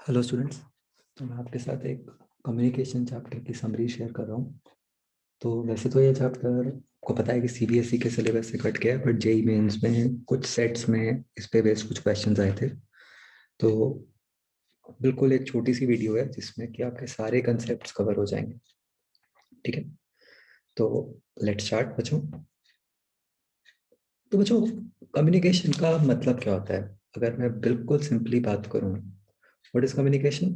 Hello students. तो मैं आपके साथ एक कम्युनिकेशन चैप्टर की समरी शेयर कर रहा हूँ। तो वैसे तो ये चैप्टर को पता है कि सीबीएसई के सिलेबस से कट गया है, बट जेई मेंस में कुछ सेट्स में इस पे बेस्ड कुछ क्वेश्चंस आए थे। तो बिल्कुल एक छोटी सी वीडियो है जिसमें कि आपके सारे कंसेप्ट्स कवर हो जाएंगे। ठीक है, तो लेट्स स्टार्ट बच्चों। तो बच्चों, कम्युनिकेशन का मतलब क्या होता है? अगर मैं बिल्कुल सिंपली बात करूँ, what is communication?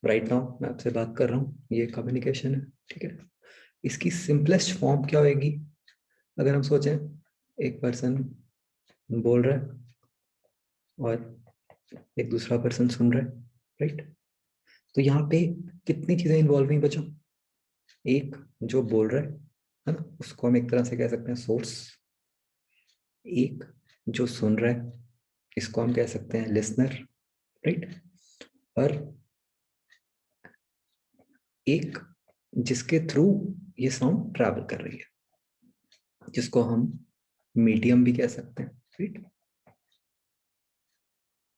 Right now मैं आपसे बात कर रहा हूँ, ये कम्युनिकेशन है। ठीक है, इसकी सिंपलेस्ट फॉर्म क्या होगी? अगर हम सोचें, एक पर्सन बोल रहा है और एक दूसरा पर्सन सुन रहा है, राइट? तो यहाँ पे कितनी चीजें इन्वॉल्व हुई बच्चों? एक जो बोल रहा है ना, उसको हम एक तरह से कह सकते हैं सोर्स। एक जो सुन रहा है, इसको हम कह सकते हैं लिसनर, राइट? और एक जिसके थ्रू ये साउंड ट्रैवल कर रही है, जिसको हम मीडियम भी कह सकते हैं, राइट?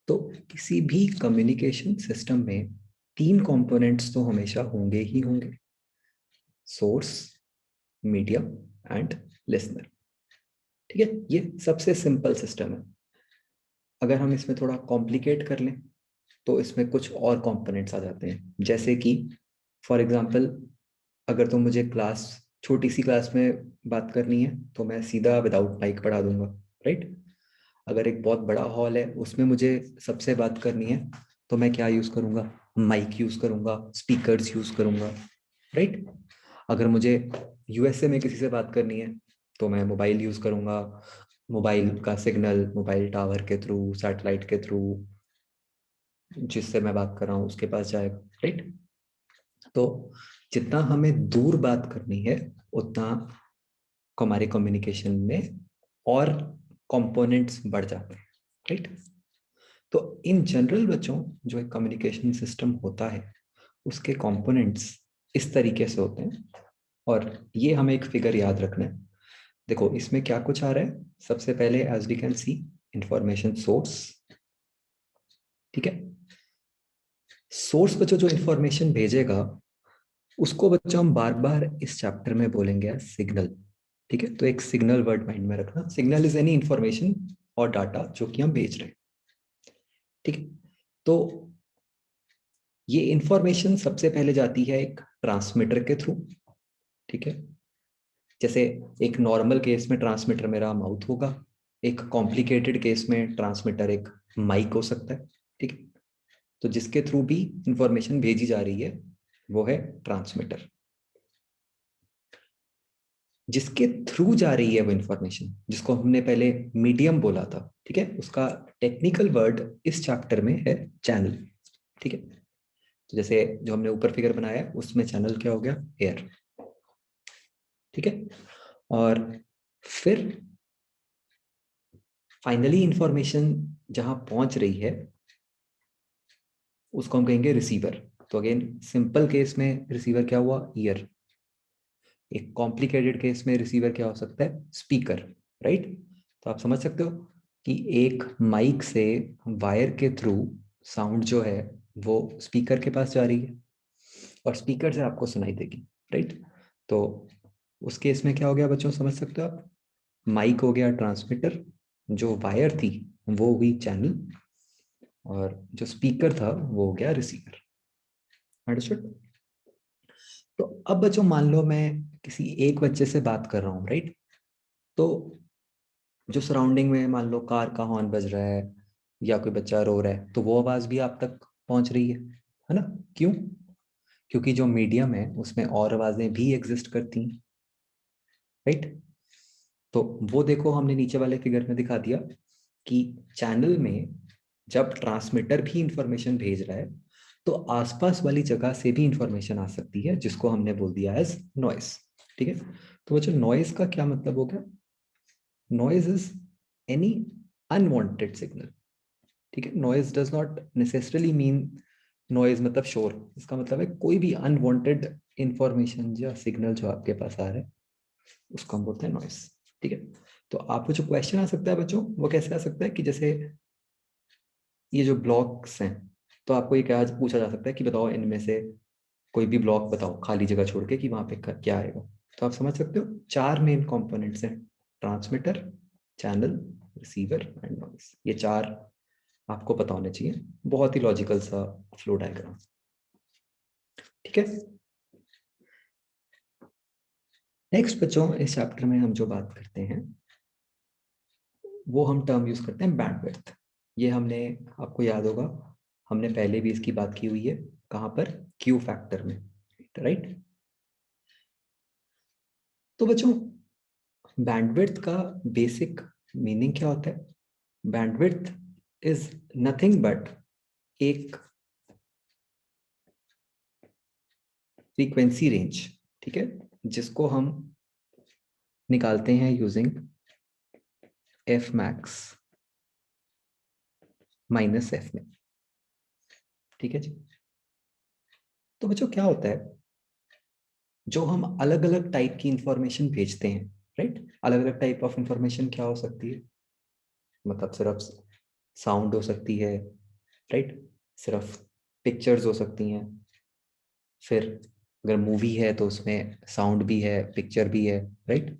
तो किसी भी कम्युनिकेशन सिस्टम में तीन कंपोनेंट्स तो हमेशा होंगे ही होंगे: सोर्स, मीडियम एंड लिसनर। ठीक है, ये सबसे सिंपल सिस्टम है। अगर हम इसमें थोड़ा कॉम्प्लिकेट कर लें तो इसमें कुछ और कंपोनेंट्स आ जाते हैं, जैसे कि फॉर एग्जांपल, अगर तो मुझे क्लास, छोटी सी क्लास में बात करनी है तो मैं सीधा विदाउट माइक पढ़ा दूंगा, राइट? अगर एक बहुत बड़ा हॉल है, उसमें मुझे सबसे बात करनी है तो मैं क्या यूज करूंगा? माइक यूज करूंगा, स्पीकर्स यूज करूंगा, राइट? अगर मुझे यूएसए में किसी से बात करनी है तो मैं मोबाइल यूज करूंगा, मोबाइल का सिग्नल मोबाइल टावर के थ्रू, सैटेलाइट के थ्रू जिससे मैं बात कर रहा हूँ उसके पास जाएगा, राइट? तो जितना हमें दूर बात करनी है उतना हमारे कम्युनिकेशन में और कंपोनेंट्स बढ़ जाते हैं, राइट? तो इन जनरल बच्चों, जो एक कम्युनिकेशन सिस्टम होता है उसके कंपोनेंट्स इस तरीके से होते हैं। और ये हमें एक फिगर याद रखना है। देखो इसमें क्या कुछ आ रहा है। सबसे पहले as we can see, information source. ठीक है, सोर्स बच्चों जो इंफॉर्मेशन भेजेगा उसको बच्चों हम बार बार इस चैप्टर में बोलेंगे सिग्नल। ठीक है, तो एक सिग्नल वर्ड माइंड में रखना। सिग्नल इज एनी इंफॉर्मेशन और डाटा जो कि हम भेज रहे हैं। ठीक है, तो ये इंफॉर्मेशन सबसे पहले जाती है एक ट्रांसमीटर के थ्रू। ठीक है, जैसे एक नॉर्मल केस में ट्रांसमीटर मेरा माउथ होगा, एक कॉम्प्लिकेटेड केस में ट्रांसमीटर एक माइक हो सकता है। ठीक है, तो जिसके थ्रू भी इंफॉर्मेशन भेजी जा रही है वो है ट्रांसमीटर। जिसके थ्रू जा रही है वो इंफॉर्मेशन, जिसको हमने पहले मीडियम बोला था, ठीक है, उसका टेक्निकल वर्ड इस चैप्टर में है चैनल। ठीक है, तो जैसे जो हमने ऊपर फिगर बनाया है उसमें चैनल क्या हो गया? एयर। ठीक है, और फिर फाइनली इंफॉर्मेशन जहां पहुंच रही है उसको हम कहेंगे रिसीवर। तो अगेन सिंपल केस में रिसीवर क्या हुआ? ईयर। एक कॉम्प्लिकेटेड केस में रिसीवर क्या हो सकता है? Speaker, right? तो आप समझ सकते हो कि एक माइक से वायर के थ्रू साउंड जो है वो स्पीकर के पास जा रही है और स्पीकर से आपको सुनाई देगी, राइट? तो उस केस में क्या हो गया बच्चों, समझ सकते हो आप? माइक हो गया ट्रांसमीटर, जो वायर थी वो हुई चैनल, और जो स्पीकर था वो हो गया रिसीवर। अंडरस्टूड? तो अब बच्चों मान लो मैं किसी एक बच्चे से बात कर रहा हूँ, राइट? तो जो सराउंडिंग में मान लो कार का हॉर्न बज रहा है या कोई बच्चा रो रहा है तो वो आवाज भी आप तक पहुंच रही है ना? क्यों? क्योंकि जो मीडियम है उसमें और आवाजें भी एग्जिस्ट करती हैं, राइट? तो वो देखो हमने नीचे वाले फिगर में दिखा दिया कि चैनल में जब ट्रांसमीटर भी इंफॉर्मेशन भेज रहा है तो आसपास वाली जगह से भी इंफॉर्मेशन आ सकती है, जिसको हमने बोल दिया एज नॉइस। ठीक है, तो बच्चों नॉइस का क्या मतलब हो गया? Noise is any unwanted signal. ठीक है, noise does not necessarily mean noise मतलब शोर। इसका मतलब है कोई भी अनवांटेड इंफॉर्मेशन या सिग्नल जो आपके पास आ रहा है उसको हम बोलते हैं नॉइस। ठीक है, तो आपको जो क्वेश्चन आ सकता है बच्चों वो कैसे आ सकता है कि जैसे ये जो ब्लॉक्स हैं, तो आपको ये क्या पूछा जा सकता है कि बताओ इनमें से कोई भी ब्लॉक बताओ खाली जगह छोड़ के कि वहां पे क्या आएगा। तो आप समझ सकते हो 4 मेन कंपोनेंट्स हैं, transmitter, channel, receiver and noise. ये 4 आपको पता होने चाहिए। बहुत ही लॉजिकल सा फ्लो डायग्राम। ठीक है। नेक्स्ट बच्चों, इस चैप्टर में हम जो बात करते हैं वो हम टर्म यूज करते हैं बैंडविड्थ। ये हमने, आपको याद होगा, हमने पहले भी इसकी बात की हुई है। कहां पर? क्यू फैक्टर में, राइट। तो बच्चों, बैंडविड्थ का बेसिक मीनिंग क्या होता है? बैंडविड्थ इज नथिंग बट एक फ्रीक्वेंसी रेंज, ठीक है, जिसको हम निकालते हैं using F max minus F में। ठीक है जी। तो बच्चों क्या होता है, जो हम अलग अलग टाइप की इंफॉर्मेशन भेजते हैं, राइट, अलग अलग टाइप ऑफ इंफॉर्मेशन क्या हो सकती है? मतलब सिर्फ साउंड हो सकती है, राइट, सिर्फ पिक्चर्स हो सकती हैं, फिर अगर मूवी है तो उसमें साउंड भी है, पिक्चर भी है, राइट।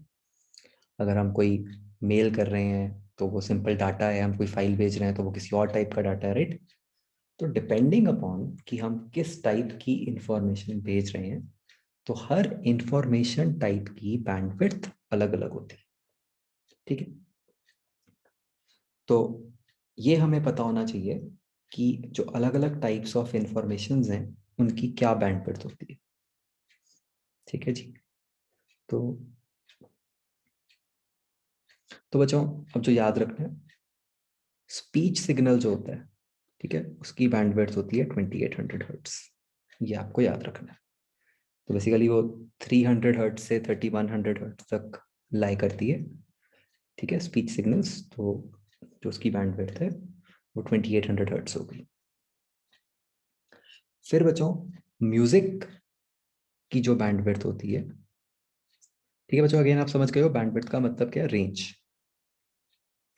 अगर हम कोई मेल कर रहे हैं तो वो सिंपल डाटा है, हम कोई फाइल भेज रहे हैं तो वो किसी और टाइप का डाटा है, राइट। तो डिपेंडिंग अपॉन कि हम किस टाइप की इंफॉर्मेशन भेज रहे हैं, तो हर इंफॉर्मेशन टाइप की बैंडविड्थ अलग अलग होती है। ठीक है। तो ये हमें पता होना चाहिए कि जो अलग अलग टाइप्स ऑफ इंफॉर्मेशन हैं उनकी क्या बैंडविड्थ होती है। ठीक है जी। तो बच्चों, अब जो याद रखना है, स्पीच सिग्नल जो होता है, ठीक है, उसकी बैंडविड्थ होती है 2800 हर्ट्स। ये आपको याद रखना है। तो बेसिकली वो 300 हर्ट्स से 3100 हर्ट्स तक लाई करती है। ठीक है, स्पीच सिग्नल्स। तो जो उसकी बैंडविड्थ है वो 2800 हर्ट्स होगी। फिर बच्चों, म्यूजिक की जो बैंडविड्थ होती है, ठीक है बच्चों, अगेन आप समझ गए हो बैंडविड्थ का मतलब क्या है, रेंज,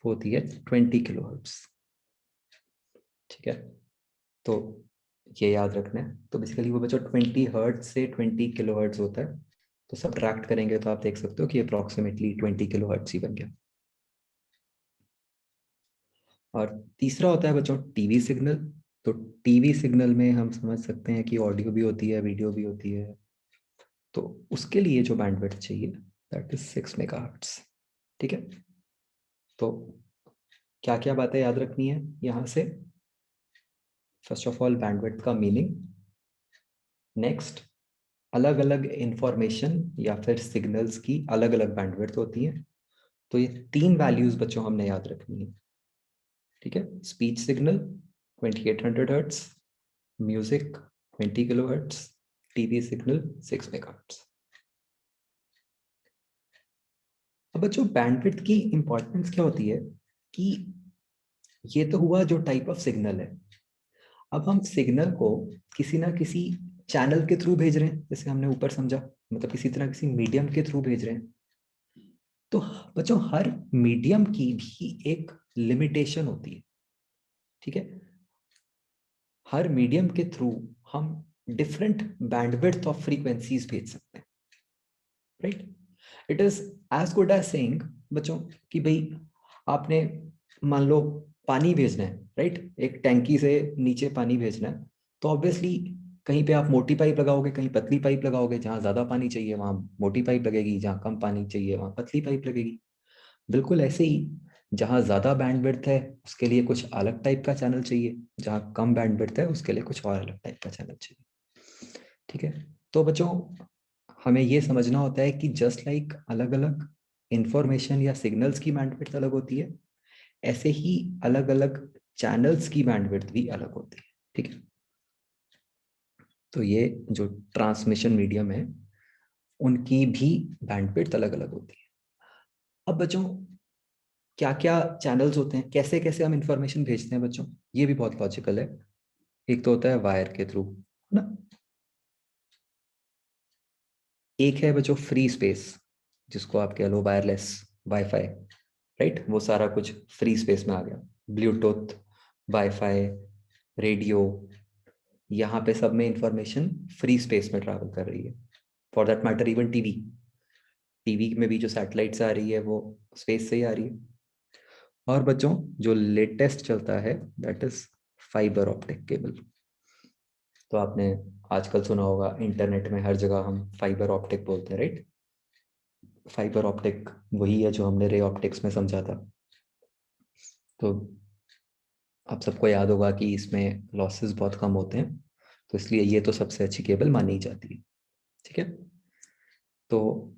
होती है 20 किलो हर्ट्स। ठीक है। तो ये याद रखना है। तो बेसिकली वो बच्चों 20 हर्ट्ज से 20 किलो हर्ट्ज होता है। तो सब्ट्रैक्ट करेंगे तो आप देख सकते हो कि अप्रोक्सीमेटली 20 किलो हर्ट्ज ही बन गया। और तीसरा होता है बच्चों टीवी सिग्नल। तो टीवी सिग्नल में हम समझ सकते हैं कि ऑडियो भी होती है, वीडियो भी होती है। तो उसके लिए जो बैंडविड्थ चाहिए दैट इज 6 मेगाहर्ट्ज। ठीक है। तो क्या क्या बातें याद रखनी है यहाँ से? फर्स्ट ऑफ ऑल बैंडविड्थ का मीनिंग। नेक्स्ट, अलग अलग इंफॉर्मेशन या फिर सिग्नल्स की अलग अलग बैंडविड्थ होती है। तो ये 3 वैल्यूज बच्चों हमने याद रखनी है। ठीक है। Speech signal 2800 hertz, music 20 kilo hertz, TV signal 6 megahertz. अब बच्चों बैंडविड्थ की इंपॉर्टेंस क्या होती है कि ये तो हुआ जो टाइप ऑफ सिग्नल है। अब हम सिग्नल को किसी ना किसी चैनल के थ्रू भेज रहे हैं, जैसे हमने ऊपर समझा, मतलब किसी तरह किसी मीडियम के थ्रू भेज रहे हैं। तो बच्चों हर मीडियम की भी एक लिमिटेशन होती है। ठीक है। हर मीडियम के थ्रू हम डिफरेंट बैंडविड्थ ऑफ फ्रीक्वेंसीज भेज सकते हैं, right. It is as good as saying बच्चों कि भाई आपने मान लो पानी भेजना है, राइट, एक टैंकी से नीचे पानी भेजना है। तो ऑब्वियसली कहीं पे आप मोटी पाइप लगाओगे, कहीं पतली पाइप लगाओगे। जहां ज्यादा पानी चाहिए वहां मोटी पाइप लगेगी, जहां कम पानी चाहिए वहां पतली पाइप लगेगी। बिल्कुल ऐसे ही जहां ज्यादा बैंडविड्थ है उसके लिए कुछ अलग टाइप का चैनल चाहिए, जहां कम बैंडविड्थ है उसके लिए कुछ और अलग टाइप का चैनल चाहिए। ठीक है। तो बच्चों हमें ये समझना होता है कि जस्ट लाइक अलग अलग इंफॉर्मेशन या सिग्नल्स की बैंडविड्थ अलग होती है, ऐसे ही अलग अलग चैनल्स की बैंडविड्थ भी अलग होती है। ठीक है। तो ये जो ट्रांसमिशन मीडियम है उनकी भी बैंडविड्थ अलग अलग होती है। अब बच्चों क्या क्या चैनल्स होते हैं, कैसे कैसे हम इंफॉर्मेशन भेजते हैं बच्चों, ये भी बहुत लॉजिकल है। एक तो होता है वायर के थ्रू, है ना। एक है बच्चों फ्री स्पेस, जिसको आप कह लो वायरलेस वाईफाई, राइट। वो सारा कुछ फ्री स्पेस में आ गया, ब्लूटूथ, वाईफाई, रेडियो, यहाँ पे सब में इंफॉर्मेशन फ्री स्पेस में ट्रैवल कर रही है। For that matter even TV, TV में भी जो सैटेलाइट्स आ रही है वो स्पेस से ही आ रही है। और बच्चों जो लेटेस्ट चलता है that is fibre optic cable. तो आपने आजकल सुना होगा इंटरनेट में हर जगह हम फाइबर ऑप्टिक बोलते हैं, राइट? फाइबर ऑप्टिक वही है जो हमने रे ऑप्टिक्स में समझा था। तो आप सबको याद होगा कि इसमें लॉसेस बहुत कम होते हैं, तो इसलिए ये तो सबसे अच्छी केबल मानी जाती है। ठीक है, तो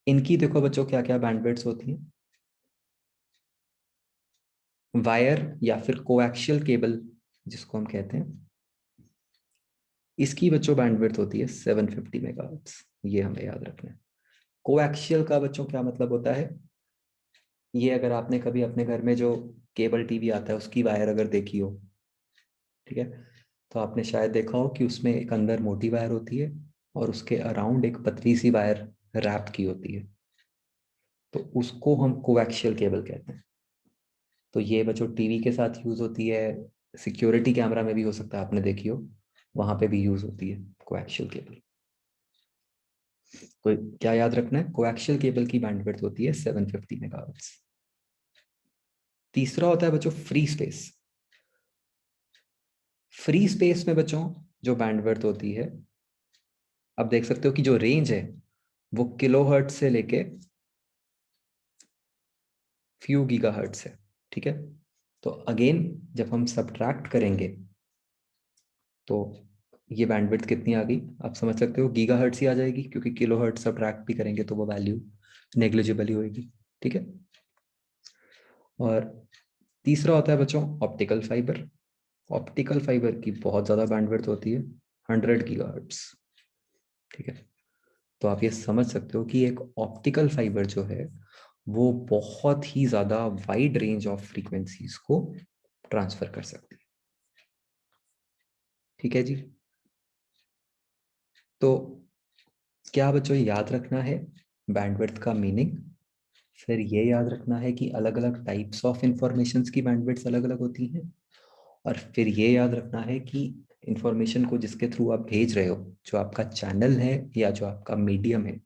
इनकी देखो बच्चों क्या क्या बैंडविड्थ होती हैं। वायर या फिर कोएक्शियल केबल जिसको हम कहते हैं, इसकी बच्चों बैंडविड्थ होती है 750 मेगाहर्ट्ज। ये हमें याद रखना है। कोएक्शियल का बच्चों क्या मतलब होता है, ये अगर आपने कभी अपने घर में जो केबल टीवी आता है उसकी वायर अगर देखी हो, ठीक है, तो आपने शायद देखा हो कि उसमें एक अंदर मोटी वायर होती है और उसके अराउंड एक पतली सी वायर रैप की होती है, तो उसको हम कोएक्शियल केबल कहते हैं। तो ये बच्चों टीवी के साथ यूज होती है, सिक्योरिटी कैमरा में भी हो सकता है आपने देखी हो, वहां पे भी यूज होती है कोएक्शियल केबल। तो क्या याद रखना है, कोएक्शियल केबल की बैंडविड्थ होती है 750 मेगाहर्ट्ज। तीसरा होता है बच्चों फ्री स्पेस। फ्री स्पेस में बच्चों जो बैंडविड्थ होती है, आप देख सकते हो कि जो रेंज है वो किलोहर्ट्ज से लेके फ्यू गीगाहर्ट्ज है। ठीक है, तो अगेन जब हम सब्ट्रैक्ट करेंगे तो ये बैंडविड्थ कितनी आ गई, आप समझ सकते हो गीगाहर्ट्ज ही आ जाएगी, क्योंकि किलोहर्ट्ज सब्ट्रैक्ट भी करेंगे तो वो वैल्यू नेग्लिजिबल ही होगी। ठीक है, और तीसरा होता है बच्चों ऑप्टिकल फाइबर। ऑप्टिकल फाइबर की बहुत ज़्यादा बैंडविड्थ होती है 100 गीगाहर्ट्ज। ठीक है, तो आप ये समझ सकते हो कि एक ऑप्टिकल फाइबर जो है वो बहुत ही ज़्यादा वाइड रेंज ऑफ फ्रीक्वेंसीज को ट्रांसफर कर सकती है। ठीक है जी, तो क्या बच्चों याद रखना है बैंडविड्थ का मीनिंग, फिर ये याद रखना है कि अलग अलग टाइप्स ऑफ इंफॉर्मेशंस की बैंडविड्थ अलग अलग होती हैं, और फिर ये याद रखना है कि इंफॉर्मेशन को जिसके थ्रू आप भेज रहे हो, जो आपका चैनल है या जो आपका मीडियम है,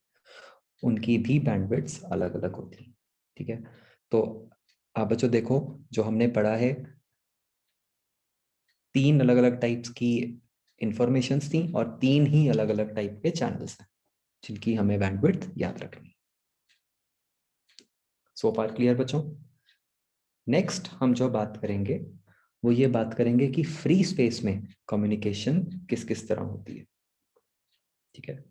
उनकी भी बैंडविड्थ अलग अलग होती हैं। ठीक है, तो आप बच्चों देखो जो हमने पढ़ा है, तीन अलग अलग टाइप्स की इंफॉर्मेशंस थी और तीन ही अलग अलग टाइप के चैनल्स हैं जिनकी हमें बैंडविड्थ याद रखनी है। सो फार क्लियर बच्चों? नेक्स्ट हम जो बात करेंगे वो ये बात करेंगे कि फ्री स्पेस में कम्युनिकेशन किस किस तरह होती है। ठीक है,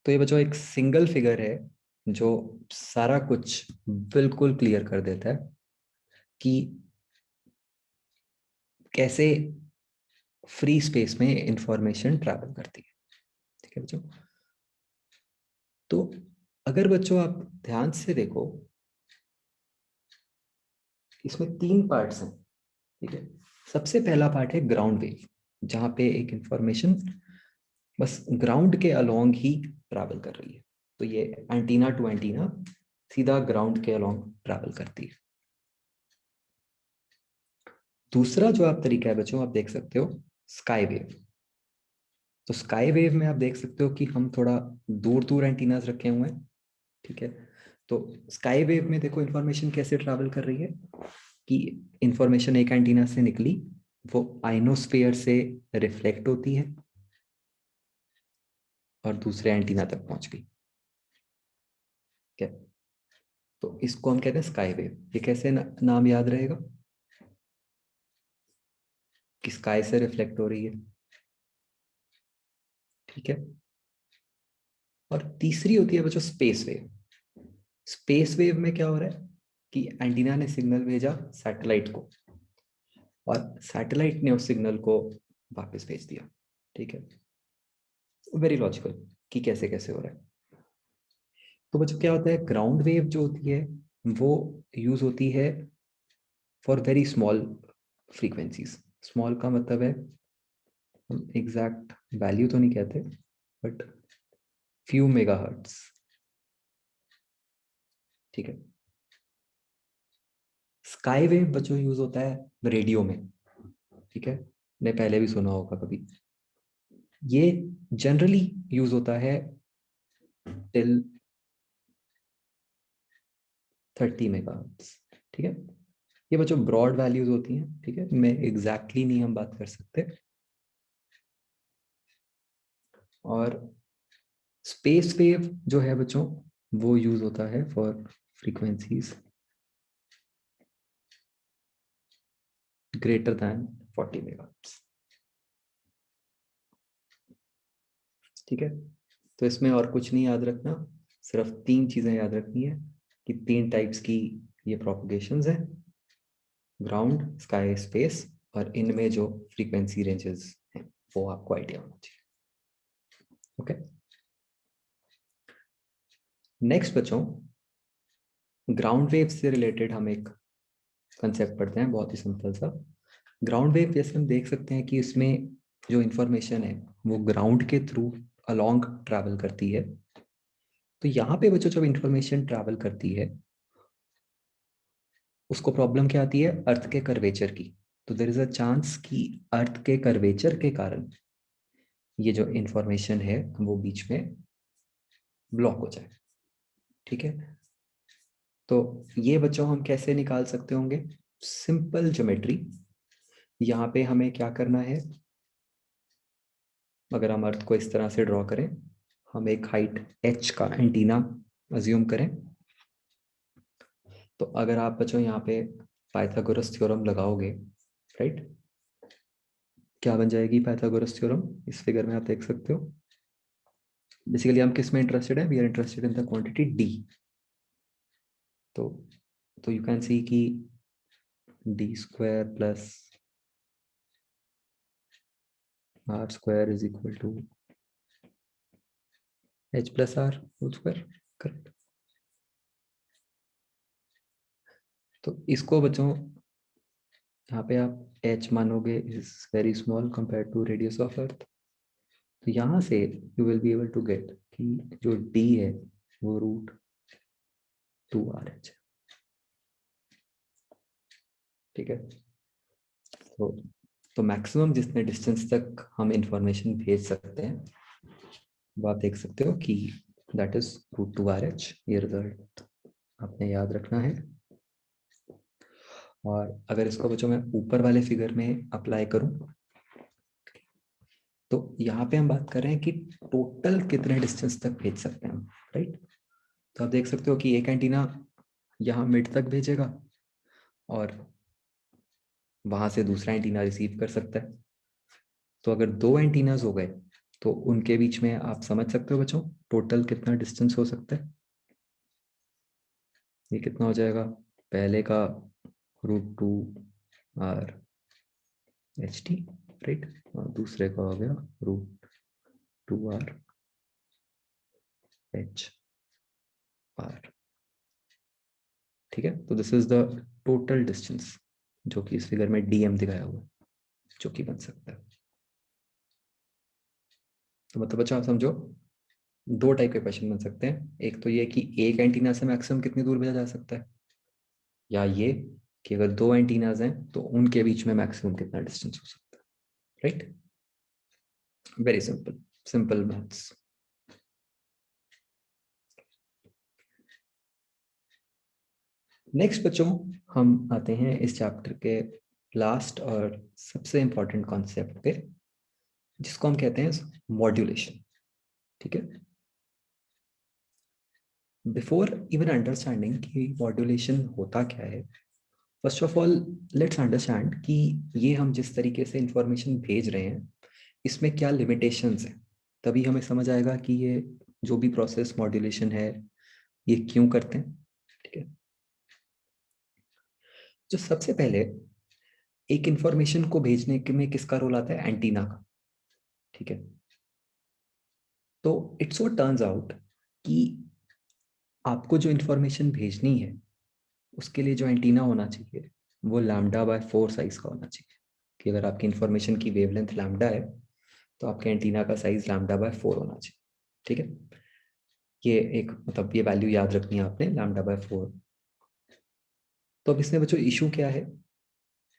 तो ये बच्चों एक सिंगल फिगर है जो सारा कुछ बिल्कुल क्लियर कर देता है कि कैसे फ्री स्पेस में इंफॉर्मेशन ट्रैवल करती है। ठीक है बच्चों, तो अगर बच्चों आप ध्यान से देखो, इसमें तीन पार्ट्स हैं। ठीक है, सबसे पहला पार्ट है ग्राउंड वेव, जहां पे एक इंफॉर्मेशन बस ग्राउंड के अलोंग ही ट्रैवल कर रही है। तो ये एंटीना टू एंटीना सीधा ग्राउंड के अलोंग ट्रैवल करती है। दूसरा जो आप तरीका है बच्चों, आप देख सकते हो स्काई वेव। तो स्काई वेव में आप देख सकते हो कि हम थोड़ा दूर दूर एंटीनास रखे हुए हैं। ठीक है, तो स्काई वेव में देखो इंफॉर्मेशन कैसे ट्रैवल कर रही है, कि इंफॉर्मेशन एक एंटीना से निकली, वो आइनोस्फेयर से रिफ्लेक्ट होती है और दूसरे एंटीना तक पहुंच गई। ठीक है, तो इसको हम कहते हैं स्काई वेव। ये कैसे नाम याद रहेगा, कि स्काई से रिफ्लेक्ट हो रही है। ठीक है, और तीसरी होती है बच्चों स्पेस वेव। स्पेस वेव में क्या हो रहा है कि एंटीना ने सिग्नल भेजा सैटेलाइट को और सैटेलाइट ने उस सिग्नल को वापस भेज दिया। ठीक है, वेरी लॉजिकल कि कैसे कैसे हो रहा है। तो बच्चों क्या होता है, ग्राउंड वेव जो होती है वो यूज होती है for very small frequencies. Small का मतलब है, हम एग्जैक्ट वैल्यू तो नहीं कहते, बट फ्यू मेगाहर्ट्ज। ठीक है, स्काई वेव बच्चों यूज होता है रेडियो में, ठीक है, ने पहले भी सुना होगा कभी। ये जनरली यूज होता है टिल 30 मेगाहर्ट्ज, ठीक है। ये बच्चों ब्रॉड वैल्यूज होती हैं, ठीक है, मैं एग्जैक्टली नहीं हम बात कर सकते। और स्पेस वेव जो है बच्चों वो यूज होता है for frequencies greater than 40 megahertz, ठीक है। तो इसमें और कुछ नहीं याद रखना, सिर्फ 3 चीजें याद रखनी है कि 3 टाइप्स की ये प्रोपगेशंस है, ग्राउंड, स्काई, स्पेस, और इनमें जो फ्रीक्वेंसी रेंजेस हैं वो आपको आइडिया होना चाहिए। ओके, नेक्स्ट बच्चों ग्राउंड वेव से रिलेटेड हम एक कंसेप्ट पढ़ते हैं, बहुत ही सिंपल सा। ग्राउंड वेव जैसे हम देख सकते हैं कि इसमें जो इंफॉर्मेशन है वो ग्राउंड के थ्रू अलोंग ट्रैवल करती है। तो यहाँ पे बच्चों जब इंफॉर्मेशन ट्रैवल करती है उसको प्रॉब्लम क्या आती है, अर्थ के कर्वेचर की। तो देयर इज अ चांस कि अर्थ के कर्वेचर के कारण ये जो इंफॉर्मेशन है वो बीच में ब्लॉक हो जाए, ठीक है। तो ये बच्चों हम कैसे निकाल सकते होंगे, सिंपल ज्योमेट्री। यहाँ पे हमें क्या करना है, अगर हम अर्थ को इस तरह से ड्रॉ करें, हम एक हाइट h का एंटीना अज्यूम करें। तो अगर आप बच्चों यहाँ पे पाइथागोरस थ्योरम लगाओगे, राइट, क्या बन जाएगी पाइथागोरस थ्योरम, इस फिगर में आप देख सकते हो। बेसिकली हम किस में इंटरेस्टेड है, we are interested in the quantity d। तो यू कैन सी कि d square plus r square is equal to h plus r whole square, correct. तो इसको बच्चों यहाँ पे आप h मानोगे is very small compare to radius of earth. तो यहाँ से you will be able to get कि जो d है वो √2rh, ठीक है। तो मैक्सिमम जितने डिस्टेंस तक हम इंफॉर्मेशन भेज सकते हैं वो आप देख सकते हो कि दैट इज √2rh। ये रिजल्ट आपने याद रखना है। और अगर इसको बच्चों मैं ऊपर वाले फिगर में अप्लाई करूं तो यहाँ पे हम बात कर रहे हैं कि टोटल कितने डिस्टेंस तक भेज सकते हैं हम, राइट। तो आप देख सकते हो कि एक एंटीना यहाँ मिड तक भेजेगा और वहां से दूसरा एंटीना रिसीव कर सकता है। तो अगर 2 एंटीनाज हो गए तो उनके बीच में आप समझ सकते हो बच्चों टोटल कितना डिस्टेंस हो सकता है। ये कितना हो जाएगा, पहले का √2rht, राइट, और दूसरे का हो गया √2rhr, ठीक है। तो this is the total distance जो कि इस फिगर में dm दिखाया हुआ है, जो कि बन सकता है। तो मतलब बच्चों आप समझो 2 टाइप के क्वेश्चन बन सकते हैं, एक तो ये कि एक एंटीना से मैक्सिमम कितनी दूर भेजा जा सकता है, या ये कि अगर 2 एंटीनाज हैं तो उनके बीच में मैक्सिमम कितना डिस्टेंस हो सकता है, right. Very simple, simple maths. Next बच्चों हम आते हैं इस चैप्टर के लास्ट और सबसे इंपॉर्टेंट कॉन्सेप्ट पे, जिसको हम कहते हैं मॉड्यूलेशन, ठीक है। बिफोर इवन अंडरस्टैंडिंग कि मॉड्यूलेशन होता क्या है, first of all let's understand कि ये हम जिस तरीके से इंफॉर्मेशन भेज रहे हैं इसमें क्या लिमिटेशंस हैं। तभी हमें समझ आएगा कि ये जो भी प्रोसेस मॉड्यूलेशन है ये क्यों करते हैं, ठीक है। जो सबसे पहले एक इंफॉर्मेशन को भेजने के में किसका रोल आता है, एंटीना का, ठीक है। तो इट्स वो टर्न्स आउट कि आपको जो इंफॉर्मेशन भेजनी है उसके लिए जो एंटीना होना चाहिए वो λ/4 साइज का होना चाहिए। कि अगर आपकी इंफॉर्मेशन की वेवलेंथ लैम्डा है तो आपके एंटीना का साइज λ/4 होना चाहिए, ठीक है। ये एक मतलब ये वैल्यू याद रखनी है आपने, λ/4। तो अब इसमें बच्चों इशू क्या है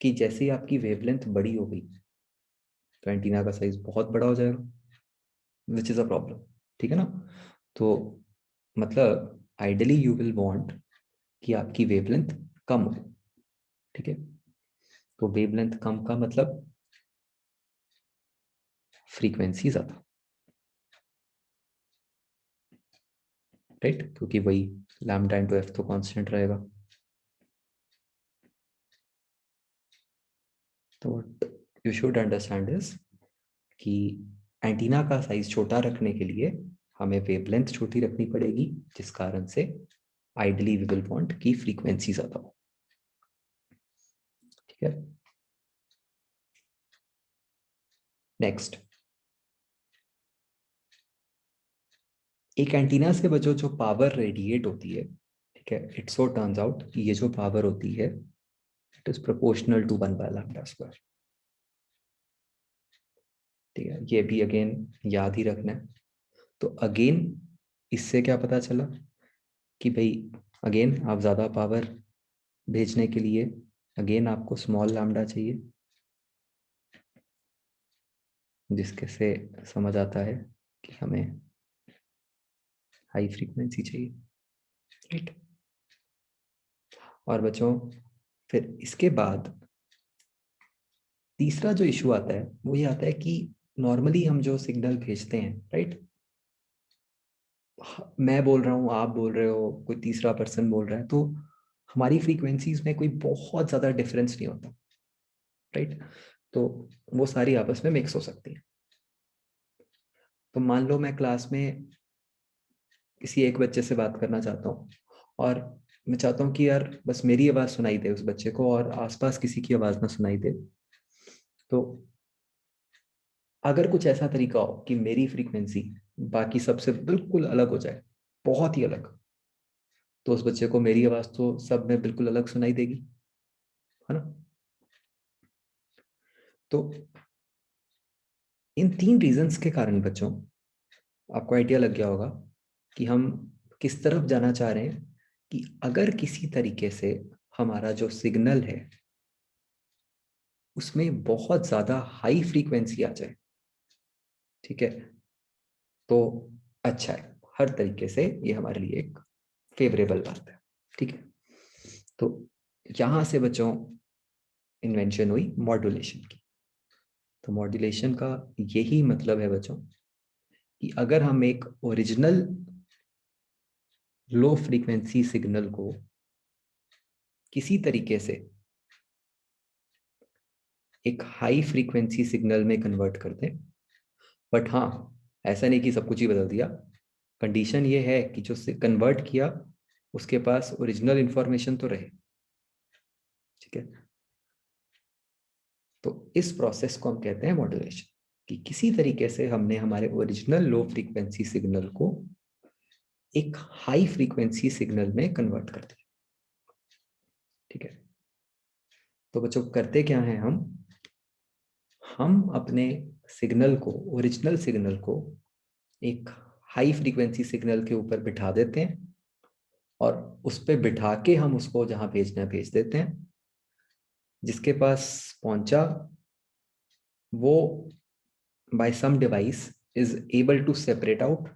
कि जैसे ही आपकी वेवलेंथ बड़ी हो गई तो एंटीना का साइज बहुत बड़ा हो जाएगा, विच इज अ प्रॉब्लम। ठीक है ना? तो मतलब आइडियली यू विल वांट कि आपकी वेवलेंथ कम हो। ठीक है? तो वेवलेंथ कम का मतलब फ्रीक्वेंसी ज्यादा, राइट? क्योंकि वही लैम्डा इनटू एफ तो कांस्टेंट रहेगा। तो what you should understand is कि एंटीना का साइज छोटा रखने के लिए हमें वेवलेंथ छोटी रखनी पड़ेगी, जिस कारण से आइडियली वी विल वांट की फ्रीक्वेंसी ज्यादा हो। ठीक है? नेक्स्ट, एक एंटीना से बचो जो पावर रेडिएट होती है, ठीक है, इट सो टर्न्स आउट कि ये जो पावर होती है इट इज प्रोपोर्शनल टू 1/λ²। ठीक है? ये भी अगेन याद ही रखना है। तो अगेन इससे क्या पता चला कि भाई अगेन आप ज्यादा पावर भेजने के लिए अगेन आपको स्मॉल लैम्डा चाहिए, जिसके से समझ आता है कि हमें हाई फ्रीक्वेंसी चाहिए, राइट? और बच्चों फिर इसके बाद तीसरा जो इशू आता है वो ये आता है कि नॉर्मली हम जो सिग्नल भेजते हैं, राइट, मैं बोल रहा हूँ, आप बोल रहे हो, कोई तीसरा पर्सन बोल रहा है, तो हमारी फ्रीक्वेंसीज में कोई बहुत ज्यादा डिफरेंस नहीं होता, राइट? तो वो सारी आपस में मिक्स हो सकती है। तो मान लो मैं क्लास में किसी एक बच्चे से बात करना चाहता हूँ और मैं चाहता हूँ कि यार बस मेरी आवाज सुनाई दे उस बच्चे को और आसपास किसी की आवाज ना सुनाई दे। तो अगर कुछ ऐसा तरीका हो कि मेरी फ्रीक्वेंसी बाकी सबसे बिल्कुल अलग हो जाए, बहुत ही अलग, तो उस बच्चे को मेरी आवाज तो सब में बिल्कुल अलग सुनाई देगी, है ना? तो इन तीन रीजंस के कारण बच्चों आपको आइडिया लग गया होगा कि हम किस तरफ जाना चाह रहे हैं। कि अगर किसी तरीके से हमारा जो सिग्नल है उसमें बहुत ज्यादा हाई फ्रीक्वेंसी आ जाए, ठीक है, तो अच्छा है, हर तरीके से ये हमारे लिए एक फेवरेबल बात है। ठीक है? तो यहां से बच्चों इन्वेंशन हुई मॉड्यूलेशन की। तो मॉड्यूलेशन का यही मतलब है बच्चों कि अगर हम एक ओरिजिनल लो फ्रीक्वेंसी सिग्नल को किसी तरीके से एक हाई फ्रीक्वेंसी सिग्नल में कन्वर्ट कर दें, बट हाँ, ऐसा नहीं कि सब कुछ ही बदल दिया। कंडीशन ये है कि जो कन्वर्ट किया उसके पास ओरिजिनल इंफॉर्मेशन तो रहे। ठीक है? तो इस प्रोसेस को हम कहते हैं मॉड्यूलेशन, कि किसी तरीके से हमने हमारे ओरिजिनल लो फ्रीक्वेंसी सिग्नल को एक हाई फ्रीक्वेंसी सिग्नल में कन्वर्ट कर दिया। ठीक है? तो बच्चों करते क्या है, हम अपने सिग्नल को, ओरिजिनल सिग्नल को एक हाई फ्रीक्वेंसी सिग्नल के ऊपर बिठा देते हैं और उस पर बिठा के हम उसको जहां भेजना है भेज देते हैं। जिसके पास पहुंचा वो by some device is able to separate out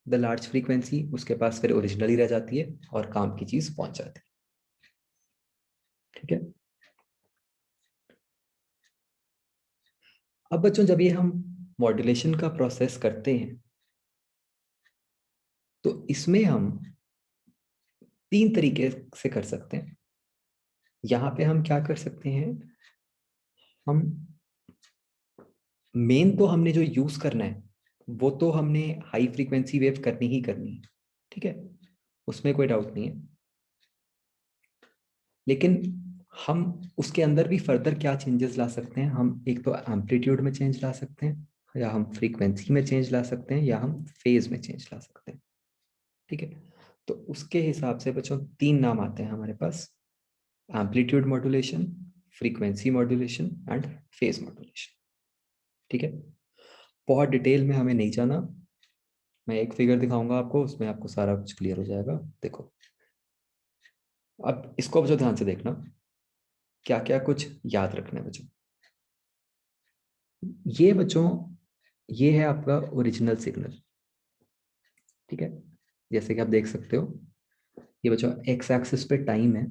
the large frequency, उसके पास फिर ओरिजिनली रह जाती है और काम की चीज पहुंच जाती है। ठीक है? अब बच्चों जब ये हम मॉड्यूलेशन का प्रोसेस करते हैं तो इसमें हम तीन तरीके से कर सकते हैं। यहाँ पे हम क्या कर सकते हैं, हम मेन तो हमने जो यूज करना है वो तो हमने हाई फ्रीक्वेंसी वेव करनी ही करनी है। ठीक है? उसमें कोई डाउट नहीं है। लेकिन हम उसके अंदर भी फर्दर क्या चेंजेस ला सकते हैं, हम एक तो एम्पलीट्यूड में चेंज ला सकते हैं, या हम फ्रीक्वेंसी में चेंज ला सकते हैं, या हम फेज में चेंज ला सकते हैं। ठीक है? तो उसके हिसाब से बच्चों तीन नाम आते हैं हमारे पास: amplitude modulation, frequency modulation and phase modulation. ठीक है? बहुत डिटेल में हमें नहीं जाना, मैं एक फिगर दिखाऊंगा आपको, उसमें आपको सारा कुछ क्लियर हो जाएगा। देखो, अब इसको बच्चों ध्यान से देखना, क्या क्या कुछ याद रखना है बच्चों। ये बच्चों, ये है आपका ओरिजिनल सिग्नल, ठीक है। जैसे कि आप देख सकते हो, ये बच्चों एक्स एक्सिस पे टाइम है,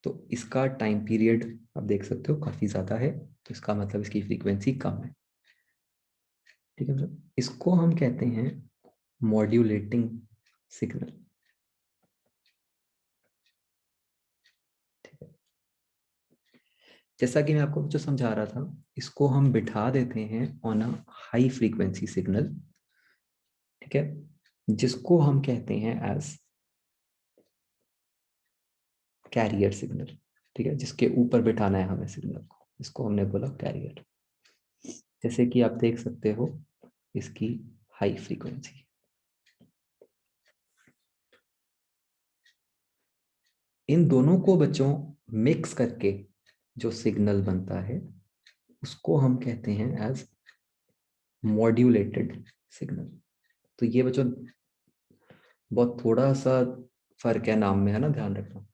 तो इसका टाइम पीरियड आप देख सकते हो काफी ज्यादा है, तो इसका मतलब इसकी फ्रीक्वेंसी कम है, ठीक है बच्चों। इसको हम कहते हैं मॉड्यूलेटिंग सिग्नल, ठीक है। जैसा कि मैं आपको जो समझा रहा था, इसको हम बिठा देते हैं on a high frequency signal, ठीक है, जिसको हम कहते हैं एज कैरियर सिग्नल, ठीक है, जिसके ऊपर बिठाना है हमें सिग्नल को, इसको हमने बोला कैरियर। जैसे कि आप देख सकते हो, इसकी हाई फ्रीक्वेंसी। इन दोनों को बच्चों मिक्स करके जो सिग्नल बनता है, उसको हम कहते हैं एज मॉड्यूलेटेड सिग्नल। तो ये बच्चों बहुत थोड़ा सा फर्क है नाम में, है ना, ध्यान रखना।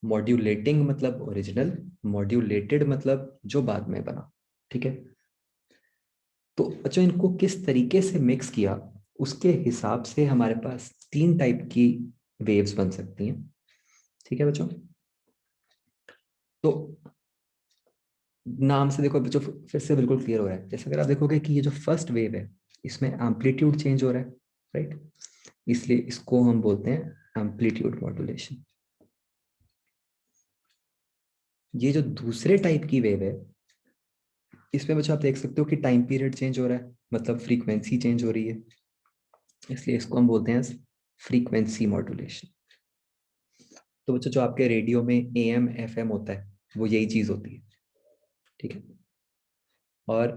मॉड्यूलेटिंग मतलब ओरिजिनल, मॉड्यूलेटेड मतलब जो बाद में बना, ठीक है। तो बच्चों इनको किस तरीके से मिक्स किया, उसके हिसाब से हमारे पास तीन टाइप की वेव्स बन सकती हैं, ठीक है बच्चों। तो नाम से देखो बच्चों, फिर से बिल्कुल क्लियर हो रहा है। जैसे अगर आप देखोगे कि ये जो फर्स्ट वेव है, इसमें एम्पलीट्यूड चेंज हो रहा है, राइट, इसलिए इसको हम बोलते हैं एम्पलीट्यूड मॉड्यूलेशन। ये जो दूसरे टाइप की वेव है, इसमें बच्चों आप देख सकते हो कि टाइम पीरियड चेंज हो रहा है, मतलब फ्रीक्वेंसी चेंज हो रही है, इसलिए इसको हम बोलते हैं फ्रीक्वेंसी मॉड्यूलेशन। तो बच्चों जो आपके रेडियो में AM FM होता है, वो यही चीज होती है, ठीक है। और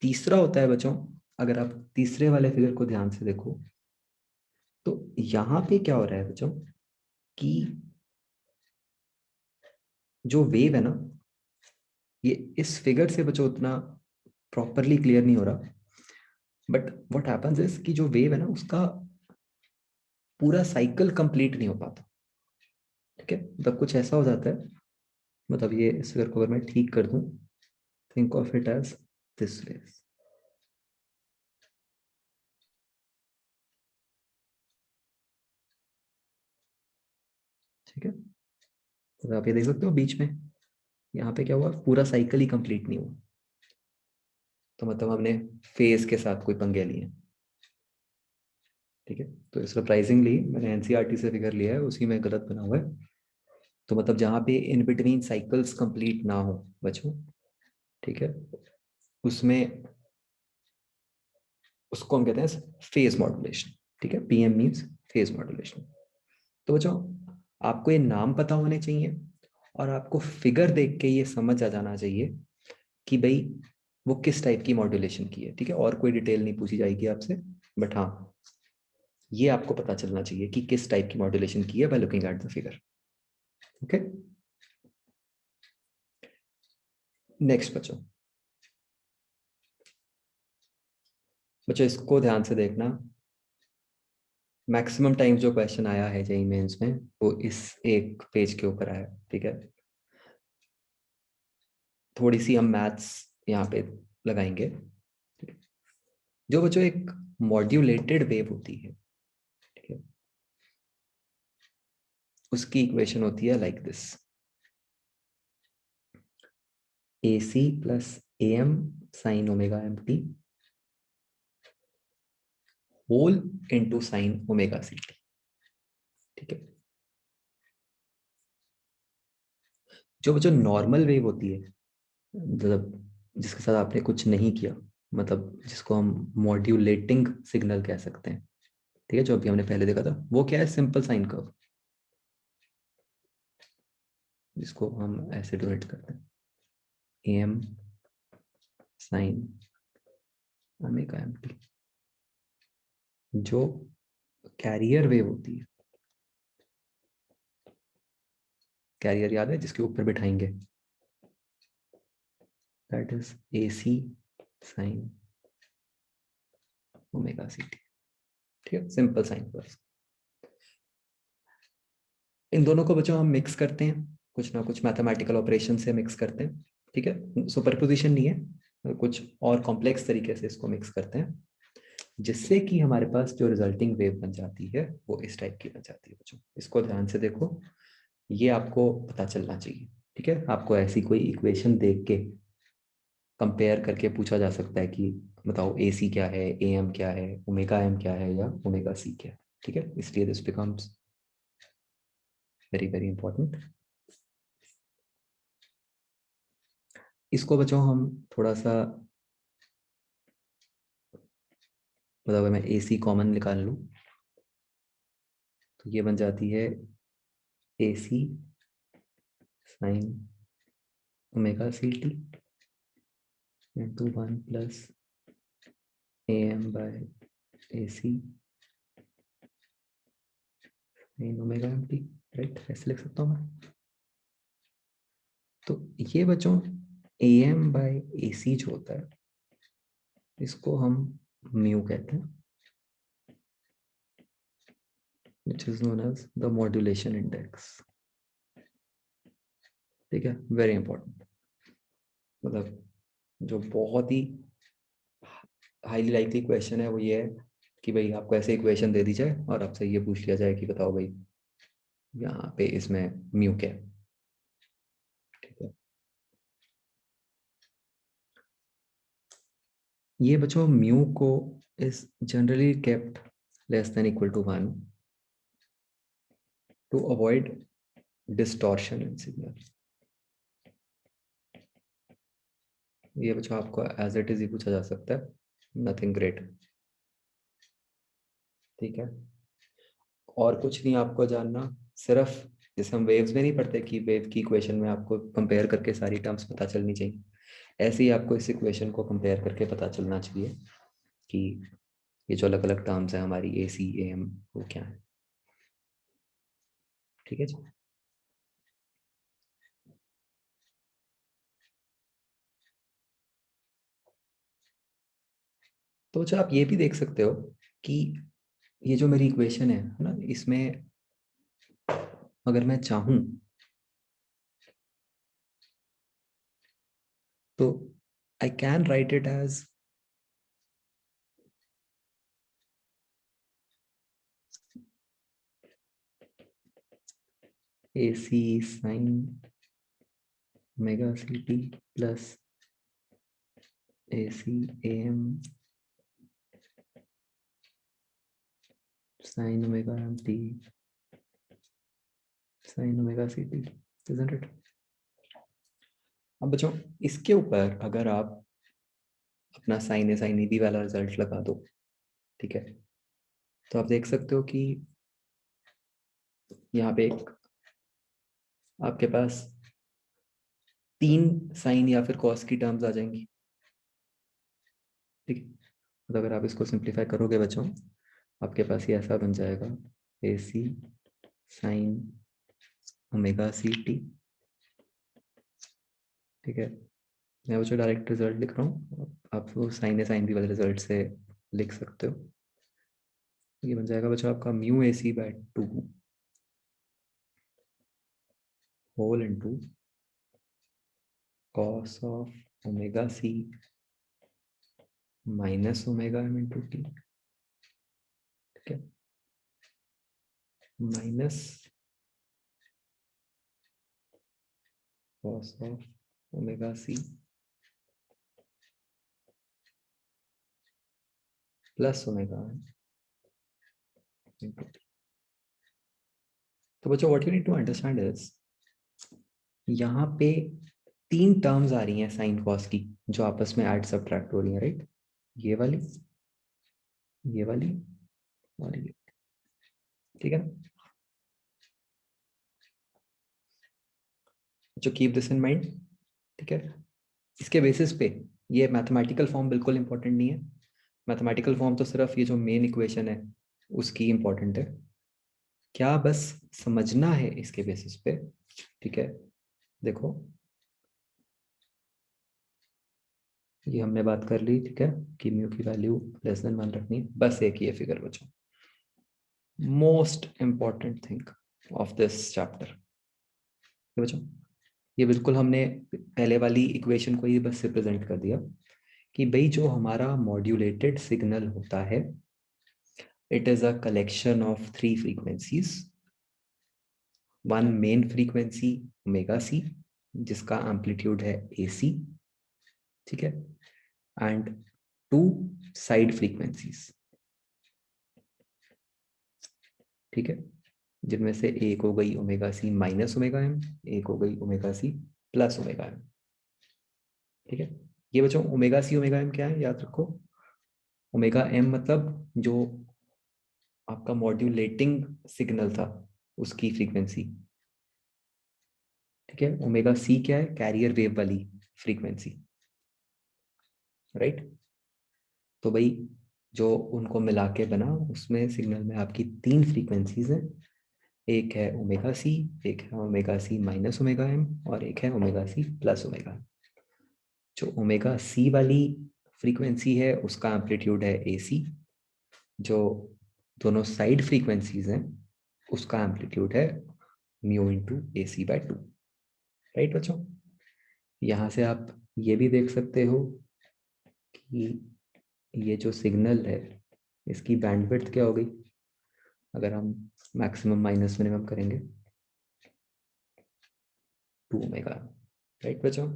तीसरा होता है बच्चों, अगर आप तीसरे वाले फिगर को ध्यान से देखो, तो यहाँ पे क्या हो रहा है बच्चों कि जो वेव है ना, ये इस फिगर से बच्चों उतना प्रॉपरली क्लियर नहीं हो रहा, बट व्हाट हैपेंस इज कि जो वेव है ना, उसका पूरा साइकिल कंप्लीट नहीं हो पाता, ठीक है। मतलब कुछ ऐसा हो जाता है, मतलब ये इस फिगर को अगर मैं ठीक कर दूं, think of it as this way, ठीक है। तो आप ये देख सकते हो बीच में, यहाँ पे क्या हुआ, पूरा साइकिल ही कंप्लीट नहीं हुआ, तो मतलब हमने फेज के साथ कोई पंगे लिए, ठीक है। तो सरप्राइजिंगली मैंने एनसीईआरटी से फिगर लिया है, उसी में गलत बना हुआ है। तो मतलब जहाँ पे इन बिटवीन साइकिल्स कंप्लीट ना हो बच्चों, ठीक है, उसमें उसको हम कहते हैं फेज मॉड्यूलेशन, ठीक है। PM means phase modulation. तो बच्चों आपको ये नाम पता होने चाहिए, और आपको फिगर देख के ये समझ आ जाना चाहिए कि भाई वो किस टाइप की मॉड्यूलेशन की है, ठीक है। और कोई डिटेल नहीं पूछी जाएगी आपसे, बट हाँ, ये आपको पता चलना चाहिए कि किस टाइप की मॉड्यूलेशन की है by looking at the figure, okay. Next बच्चों, बच्चों इसको ध्यान से देखना। मैक्सिमम टाइम जो क्वेश्चन आया है जेईई मेंस में, वो इस एक पेज के ऊपर आया, ठीक है। थोड़ी सी हम मैथ्स यहाँ पे लगाएंगे, ठीक है? जो बच्चों एक मॉड्यूलेटेड वेव होती है, ठीक है, उसकी इक्वेशन होती है like this, AC plus AM sine omega MT whole into sine omega CT, ठीक है। जो बच्चों नॉर्मल वेव होती है, मतलब जिसके साथ आपने कुछ नहीं किया, मतलब जिसको हम मॉड्यूलेटिंग सिग्नल कह सकते हैं, ठीक है, जो अभी हमने पहले देखा था, वो क्या है, सिंपल साइन कर्व, जिसको हम ऐसे डिनोट करते हैं AM साइन ओमेगा MT। जो कैरियर वेव होती है, कैरियर याद है जिसके ऊपर बिठाएंगे, that is AC sine omega CT, ठीक है, सिंपल साइन कर्व। इन दोनों को बच्चों हम मिक्स करते हैं, कुछ ना कुछ मैथमेटिकल ऑपरेशन से मिक्स करते हैं, ठीक है। सुपरपोजिशन नहीं है, कुछ और कॉम्प्लेक्स तरीके से इसको मिक्स करते हैं, जिससे कि हमारे पास जो रिजल्टिंग वेव बन जाती है वो इस टाइप की बन जाती है बच्चों। इसको ध्यान से देखो, ये आपको पता चलना चाहिए, ठीक है। आपको ऐसी कोई इक्वेशन देख के कंपेयर करके पूछा जा सकता है कि बताओ ए सी क्या है, ए एम क्या है, ओमेगा एम क्या है, या ओमेगा सी क्या है, ठीक है। इसलिए this becomes very very important. इसको बच्चों हम थोड़ा सा, मतलब अगर मैं ए सी कॉमन निकाल लूँ तो ये बन जाती है A C sine omega C T into 1 plus A M by A C sine omega M T, right, ऐसे लिख सकता हूँ मैं। तो ये बच्चों ए एम बाय ए सी जो होता है इसको हम म्यू कहते हैं, which is known as the modulation index, ठीक है। वेरी इंपॉर्टेंट, मतलब जो बहुत ही हाईली लाइकली क्वेश्चन है वो ये है कि भाई आपको ऐसे इक्वेशन दे दी जाए और आपसे ये पूछ लिया जाए कि बताओ भाई यहाँ पे इसमें म्यू क्या है, ठीक है। ये बच्चों म्यू को is generally kept less than equal to 1 to avoid distortion in signal. ये बच्चों आपको एज इट इज ही पूछा जा सकता है, नथिंग ग्रेट, ठीक है। और कुछ नहीं आपको जानना, सिर्फ जैसे हम वेव्स में नहीं पढ़ते कि वेव की इक्वेशन में आपको कंपेयर करके सारी टर्म्स पता चलनी चाहिए, ऐसे ही आपको इस इक्वेशन को कंपेयर करके पता चलना चाहिए कि ये जो अलग अलग टर्म्स हैं हमारी ए सी ए एम वो क्या है, ठीक है जी। तो अच्छा, आप ये भी देख सकते हो कि ये जो मेरी इक्वेशन है ना, इसमें अगर मैं चाहूं तो I can write it as A C sine omega C T plus A C A M sine omega M T sine omega C T, isn't it? अब बच्चों इसके ऊपर अगर आप अपना sine A sine A B वाला result लगा दो, ठीक है, तो आप देख सकते हो कि यहाँ पे एक आपके पास 3 साइन या फिर कॉस की टर्म्स आ जाएंगी, ठीक है। तो अगर आप इसको सिंप्लीफाई करोगे बच्चों, आपके पास ये ऐसा बन जाएगा ए C sine omega C T, ठीक है। मैं बच्चों डायरेक्ट रिजल्ट लिख रहा हूँ, आप वो साइन ए साइन बी वाले रिजल्ट से लिख सकते हो। ये बन जाएगा बच्चों आपका mu A C by 2 whole into cos of omega C minus omega M into T, ठीक है, minus cos of omega C plus omega into T. तो बच्चों what you need to understand is यहाँ पे 3 टर्म्स आ रही हैं sine cos की जो आपस में ऐड सब्ट्रैक्ट हो रही हैं, राइट। ये वाली, ये वाली और ये, ठीक है ना। जो कीप दिस इन माइंड, ठीक है। इसके बेसिस पे ये मैथमेटिकल फॉर्म बिल्कुल इंपॉर्टेंट नहीं है, मैथमेटिकल फॉर्म तो सिर्फ ये जो मेन इक्वेशन है उसकी इंपॉर्टेंट है, क्या बस समझना है इसके बेसिस पे, ठीक है। देखो ये हमने बात कर ली, ठीक है, कि म्यू की वैल्यू लेस देन 1 रखनी है, बस एक ही है फिगर बचो। Most important thing, of this chapter. बच्चों ये बिल्कुल हमने पहले वाली इक्वेशन को ही बस रिप्रेजेंट कर दिया कि भाई जो हमारा मॉड्यूलेटेड सिग्नल होता है, it is a collection of 3 frequencies. One main frequency omega C जिसका एम्पलीट्यूड है AC, ठीक है, एंड 2 साइड फ्रीक्वेंसीज, ठीक है, जिनमें से एक हो गई omega C minus omega M, एक हो गई omega C plus omega M, ठीक है। ये बच्चों ओमेगा एम क्या है याद रखो। ओमेगा एम मतलब जो आपका मॉड्यूलेटिंग सिग्नल था उसकी फ्रीक्वेंसी, ठीक है। ओमेगा सी क्या है, कैरियर वेव वाली फ्रीक्वेंसी, राइट। तो भाई जो उनको मिला के बना उसमें सिग्नल में आपकी 3 फ्रीक्वेंसीज हैं। एक है ओमेगा सी, एक है omega C minus omega M, और एक है omega C plus omega M. जो ओमेगा सी वाली फ्रीक्वेंसी है उसका एम्पलीट्यूड है AC। जो दोनों साइड फ्रीक्वेंसीज हैं उसका एम्पलीट्यूड है म्यू इंटू AC/2, राइट बच्चों। यहाँ से आप ये भी देख सकते हो कि ये जो सिग्नल है इसकी बैंडविड्थ क्या हो गई अगर हम मैक्सिमम माइनस मिनिमम करेंगे, 2 ओमेगा, राइट बच्चों।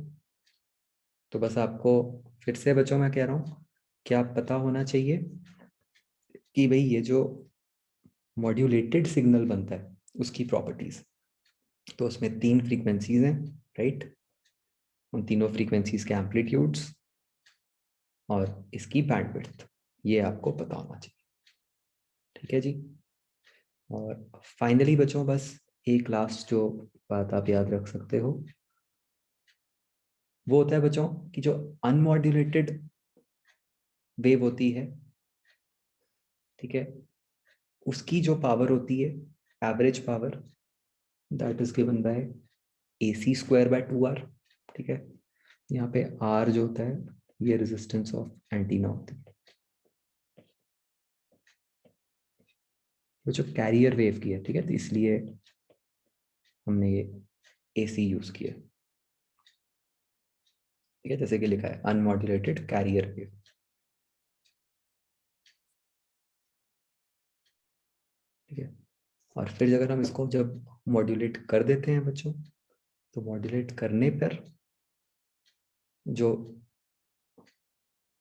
तो बस आपको फिर से बच्चों मैं कह रहा हूँ कि आप पता होना चाहिए कि भाई ये जो मॉड्यूलेटेड सिग्नल बनता है उसकी प्रॉपर्टीज, तो उसमें 3 फ्रीक्वेंसीज हैं, राइट। उन तीनों फ्रीक्वेंसीज के एम्पलीट्यूड्स और इसकी बैंडविड्थ, ये आपको पता होना चाहिए, ठीक है जी। और फाइनली बच्चों बस एक लास्ट जो बात आप याद रख सकते हो वो होता है बच्चों कि जो अनमॉड्यूलेटेड वेव होती है, ठीक है, उसकी जो पावर होती है average power, that is given by AC² / 2R, ठीक है। यहाँ पे R जो होता है ये रेजिस्टेंस ऑफ एंटीना होती है, वो जो कैरियर वेव की है, ठीक है, तो इसलिए हमने ये AC यूज किया, ठीक है, जैसे कि लिखा है अनमॉड्यूलेटेड कैरियर वेव, ठीक है। और फिर अगर हम इसको जब मॉड्यूलेट कर देते हैं बच्चों, तो मॉड्यूलेट करने पर जो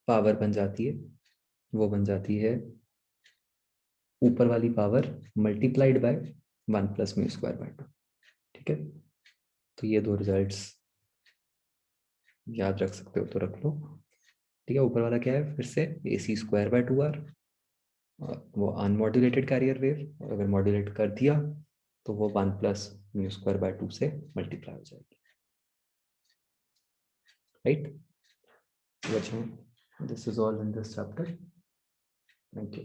पावर बन जाती है वो बन जाती है ऊपर वाली पावर मल्टीप्लाइड बाय 1 + μ²/2, ठीक है। तो ये 2 रिजल्ट्स याद रख सकते हो तो रख लो, ठीक है। ऊपर वाला क्या है फिर से AC² / 2R, वो अनमॉड्यूलेटेड कैरियर वेव, और अगर मॉड्यूलेट कर दिया तो वो 1 + μ²/2 से मल्टीप्लाई हो जाएगी, राइट बच्चों। This is all in this chapter, thank you.